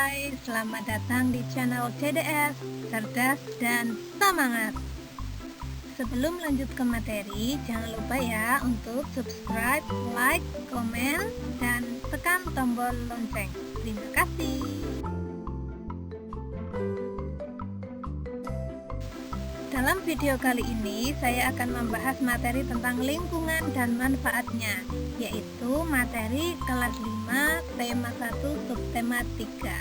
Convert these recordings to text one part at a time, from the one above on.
Hai, selamat datang di channel CDS, Cerdas dan Semangat. Sebelum lanjut ke materi, jangan lupa ya untuk subscribe, like, komen, dan tekan tombol lonceng. Terima kasih. Dalam video kali ini, saya akan membahas materi tentang lingkungan dan manfaatnya, yaitu materi kelas 5, tema 1, subtema 3.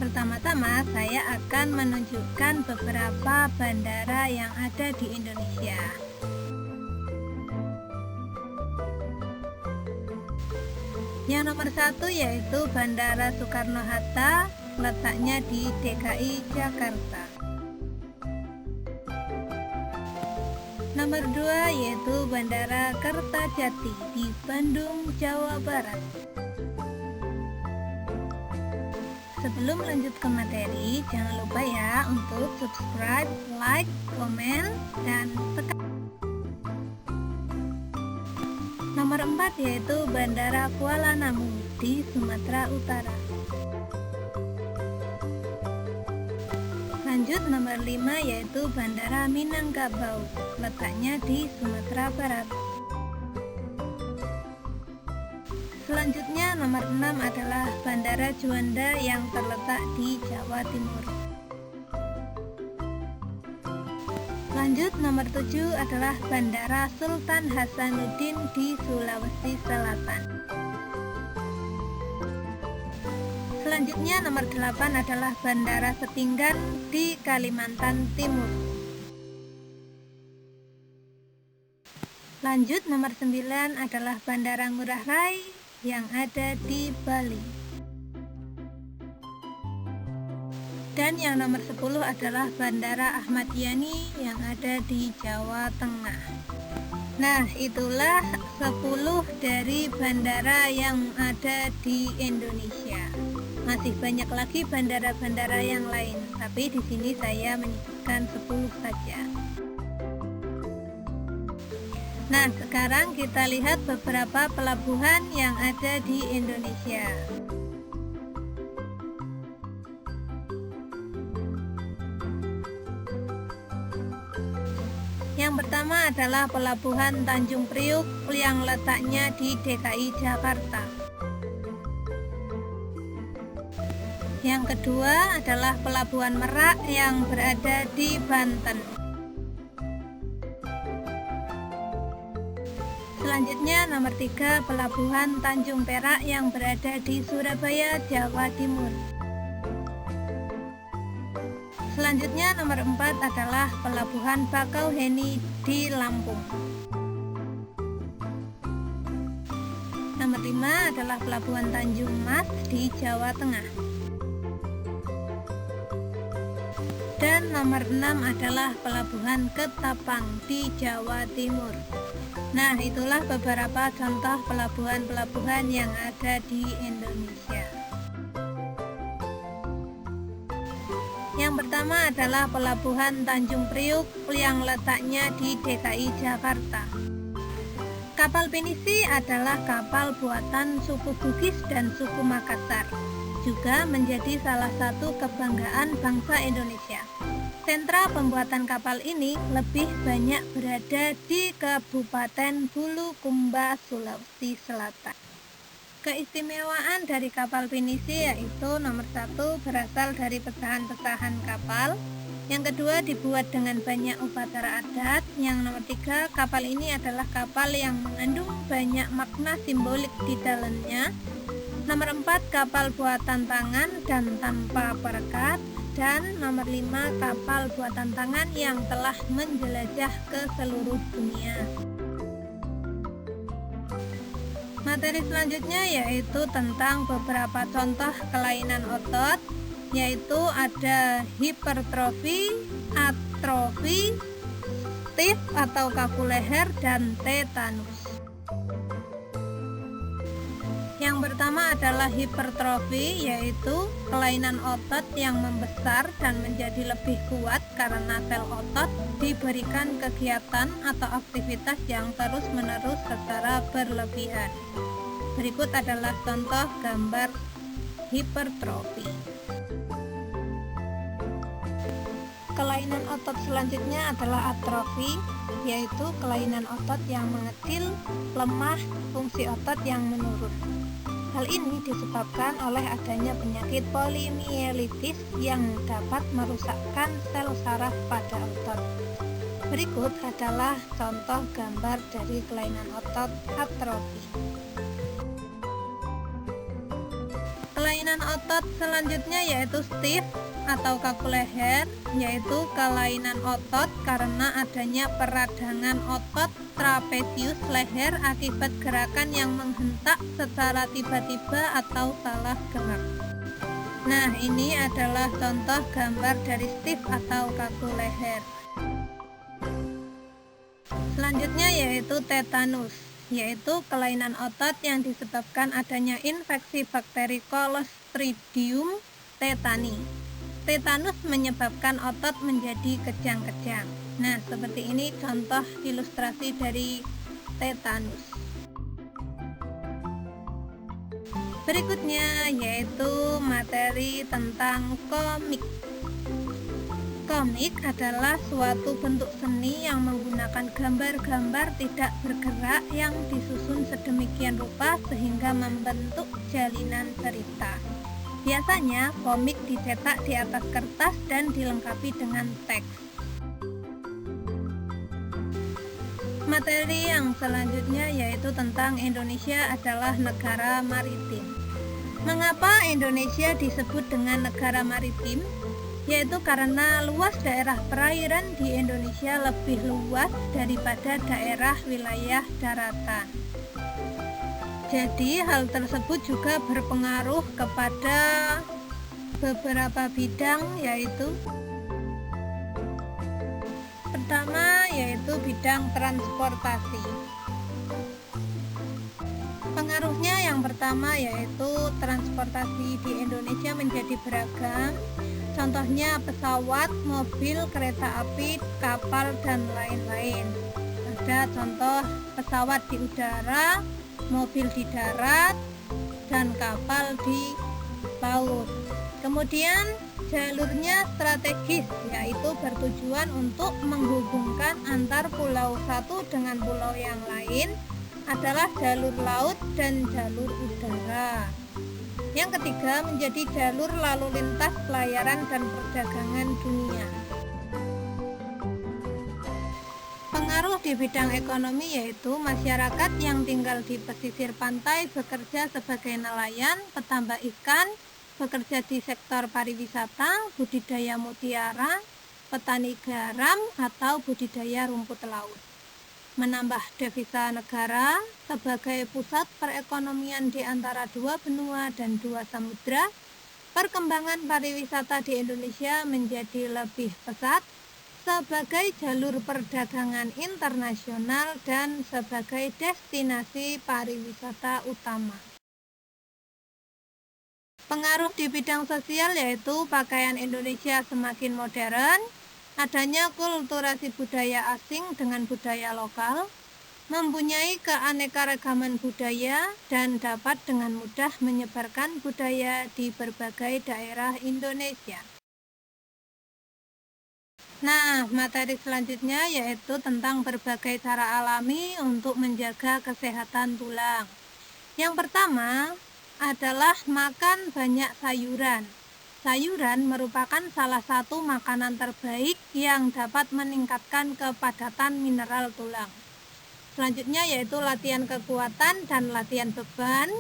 Pertama-tama, saya akan menunjukkan beberapa bandara yang ada di Indonesia. Yang nomor 1 yaitu Bandara Soekarno-Hatta, letaknya di DKI Jakarta. Nomor 2 yaitu Bandara Kertajati di Bandung, Jawa Barat. Sebelum lanjut ke materi, jangan lupa ya untuk subscribe, like, komen, dan tekan. Nomor 4 yaitu Bandara Kuala Namu di Sumatera Utara. Lanjut nomor 5 yaitu Bandara Minangkabau, letaknya di Sumatera Barat. Selanjutnya nomor 6 adalah Bandara Juanda yang terletak di Jawa Timur. Lanjut nomor 7 adalah Bandara Sultan Hasanuddin di Sulawesi Selatan. Selanjutnya nomor 8 adalah Bandara Sepinggan di Kalimantan Timur. Lanjut nomor 9 adalah Bandara Ngurah Rai yang ada di Bali. Dan yang nomor 10 adalah Bandara Ahmad Yani yang ada di Jawa Tengah. Nah, itulah 10 dari bandara yang ada di Indonesia. Masih banyak lagi bandara-bandara yang lain, tapi di sini saya menyebutkan 10 saja. Nah, sekarang kita lihat beberapa pelabuhan yang ada di Indonesia. Yang pertama adalah Pelabuhan Tanjung Priuk yang letaknya di DKI Jakarta. Yang kedua adalah Pelabuhan Merak yang berada di Banten. Selanjutnya nomor 3 Pelabuhan Tanjung Perak yang berada di Surabaya, Jawa Timur. Selanjutnya nomor 4 adalah Pelabuhan Bakauheni di Lampung. Nomor 5 adalah Pelabuhan Tanjung Mas di Jawa Tengah. Dan nomor 6 adalah Pelabuhan Ketapang di Jawa Timur. Nah, itulah beberapa contoh pelabuhan-pelabuhan yang ada di Indonesia. Yang pertama adalah Pelabuhan Tanjung Priuk yang letaknya di DKI Jakarta. Kapal pinisi adalah kapal buatan suku Bugis dan suku Makassar. Juga menjadi salah satu kebanggaan bangsa Indonesia. Sentra pembuatan kapal ini lebih banyak berada di Kabupaten Bulukumba, Sulawesi Selatan. Keistimewaan dari kapal pinisi yaitu nomor 1 berasal dari pecahan-pecahan kapal. Yang kedua dibuat dengan banyak upacara adat. Yang nomor 3 kapal ini adalah kapal yang mengandung banyak makna simbolik di dalamnya. Nomor 4 kapal buatan tangan dan tanpa perekat. Dan nomor 5 kapal buatan tangan yang telah menjelajah ke seluruh dunia. Materi selanjutnya yaitu tentang beberapa contoh kelainan otot, yaitu ada hipertrofi, atrofi, stiff atau kaku leher, dan tetanus. Yang pertama adalah hipertrofi, yaitu kelainan otot yang membesar dan menjadi lebih kuat karena sel otot diberikan kegiatan atau aktivitas yang terus-menerus secara berlebihan. Berikut adalah contoh gambar hipertrofi. Kelainan otot selanjutnya adalah atrofi, yaitu kelainan otot yang mengecil, lemah, fungsi otot yang menurun. Hal ini disebabkan oleh adanya penyakit polimielitis yang dapat merusakkan sel saraf pada otot. Berikut adalah contoh gambar dari kelainan otot atrofi. Kelainan otot selanjutnya yaitu stiff atau kaku leher, yaitu kelainan otot karena adanya peradangan otot trapesius leher akibat gerakan yang menghentak secara tiba-tiba atau salah gerak. Nah, ini adalah contoh gambar dari stiff atau kaku leher. Selanjutnya yaitu tetanus, yaitu kelainan otot yang disebabkan adanya infeksi bakteri Clostridium tetani. Tetanus menyebabkan otot menjadi kejang-kejang. Nah, seperti ini contoh ilustrasi dari tetanus. Berikutnya yaitu materi tentang komik. Komik adalah suatu bentuk seni yang menggunakan gambar-gambar tidak bergerak yang disusun sedemikian rupa sehingga membentuk jalinan cerita. Biasanya komik dicetak di atas kertas dan dilengkapi dengan teks. Materi yang selanjutnya yaitu tentang Indonesia adalah negara maritim. Mengapa Indonesia disebut dengan negara maritim? Yaitu karena luas daerah perairan di Indonesia lebih luas daripada daerah wilayah daratan. Jadi hal tersebut juga berpengaruh kepada beberapa bidang, yaitu pertama yaitu bidang transportasi. Pengaruhnya yang pertama yaitu transportasi di Indonesia menjadi beragam. Contohnya pesawat, mobil, kereta api, kapal, dan lain-lain. Ada contoh pesawat di udara, mobil di darat, dan kapal di laut. Kemudian jalurnya strategis, yaitu bertujuan untuk menghubungkan antar pulau satu dengan pulau yang lain adalah jalur laut dan jalur udara. Yang ketiga menjadi jalur lalu lintas pelayaran dan perdagangan dunia. Pengaruh di bidang ekonomi yaitu masyarakat yang tinggal di pesisir pantai bekerja sebagai nelayan, petambak ikan, bekerja di sektor pariwisata, budidaya mutiara, petani garam, atau budidaya rumput laut. Menambah devisa negara sebagai pusat perekonomian di antara dua benua dan dua samudra, perkembangan pariwisata di Indonesia menjadi lebih pesat sebagai jalur perdagangan internasional dan sebagai destinasi pariwisata utama. Pengaruh di bidang sosial yaitu pakaian Indonesia semakin modern, adanya kulturasi budaya asing dengan budaya lokal, mempunyai keanekaragaman budaya, dan dapat dengan mudah menyebarkan budaya di berbagai daerah Indonesia. Nah, materi selanjutnya yaitu tentang berbagai cara alami untuk menjaga kesehatan tulang. Yang pertama adalah makan banyak sayuran. Sayuran merupakan salah satu makanan terbaik yang dapat meningkatkan kepadatan mineral tulang. Selanjutnya yaitu latihan kekuatan dan latihan beban,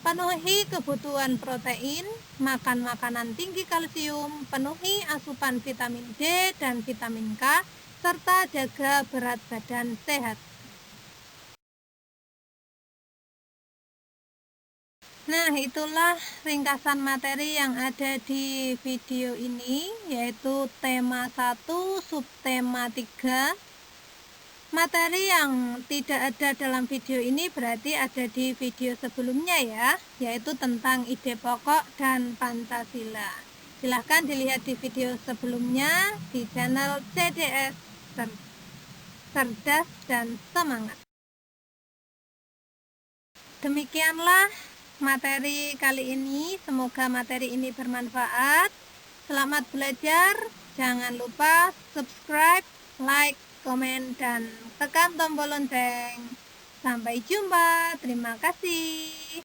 penuhi kebutuhan protein, makan makanan tinggi kalsium, penuhi asupan vitamin D dan vitamin K, serta jaga berat badan sehat. Nah, itulah ringkasan materi yang ada di video ini, yaitu tema 1, subtema 3. Materi yang tidak ada dalam video ini berarti ada di video sebelumnya ya, yaitu tentang ide pokok dan Pancasila. Silahkan dilihat di video sebelumnya di channel CDS Cerdas dan Semangat. Demikianlah materi kali ini. Semoga materi ini bermanfaat. Selamat belajar. Jangan lupa subscribe, like, komen, dan tekan tombol lonceng. Sampai jumpa. Terima kasih.